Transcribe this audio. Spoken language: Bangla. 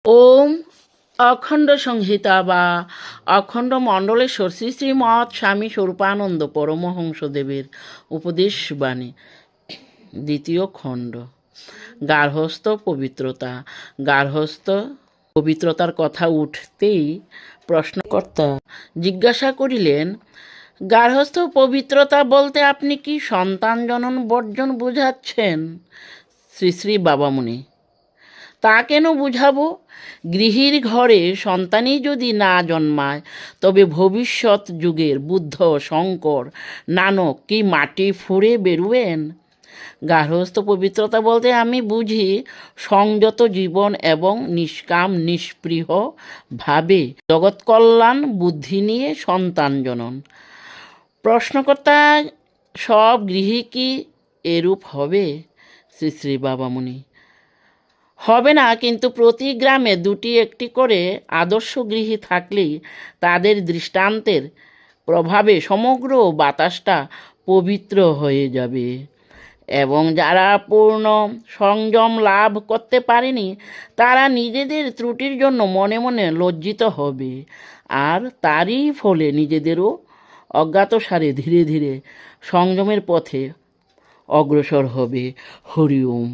ওম অখণ্ড সংহিতা বা অখণ্ড মণ্ডলেশ্বর শ্রী শ্রীমৎ স্বামী স্বরূপানন্দ পরমহংসদেবের উপদেশবাণী দ্বিতীয় খণ্ড। গার্হস্থ পবিত্রতা। গার্হস্থ পবিত্রতার কথা উঠতেই প্রশ্নকর্তা জিজ্ঞাসা করিলেন, গার্হস্থ পবিত্রতা বলতে আপনি কি সন্তান জনন বর্জন বুঝাচ্ছেন? শ্রী শ্রী বাবামুনি: তা কেন বুঝাবো? গৃহীর ঘরে সন্তানই যদি না জন্মায় তবে ভবিষ্যৎ যুগের বুদ্ধ, শঙ্কর, নানক কি মাটি ফুঁড়ে বেরুবেন? গার্হস্থ পবিত্রতা বলতে আমি বুঝি সংযত জীবন এবং নিষ্কাম নিষ্পৃহ ভাবে জগৎ কল্যাণ বুদ্ধি নিয়ে সন্তান জনন। প্রশ্নকর্তা: সব গৃহী কি এরূপ হবে? শ্রী শ্রী বাবামুনি: হবে না, কিন্তু প্রতি গ্রামে দুটি একটি করে আদর্শ গৃহী থাকলেই তাদের দৃষ্টান্তের প্রভাবে সমগ্র বাতাসটা পবিত্র হয়ে যাবে এবং যারা পূর্ণ সংযম লাভ করতে পারেনি তারা নিজেদের ত্রুটির জন্য মনে মনে লজ্জিত হবে আর তারই ফলে নিজেদেরও অজ্ঞাতসারে ধীরে ধীরে সংযমের পথে অগ্রসর হবে। হরি ওম।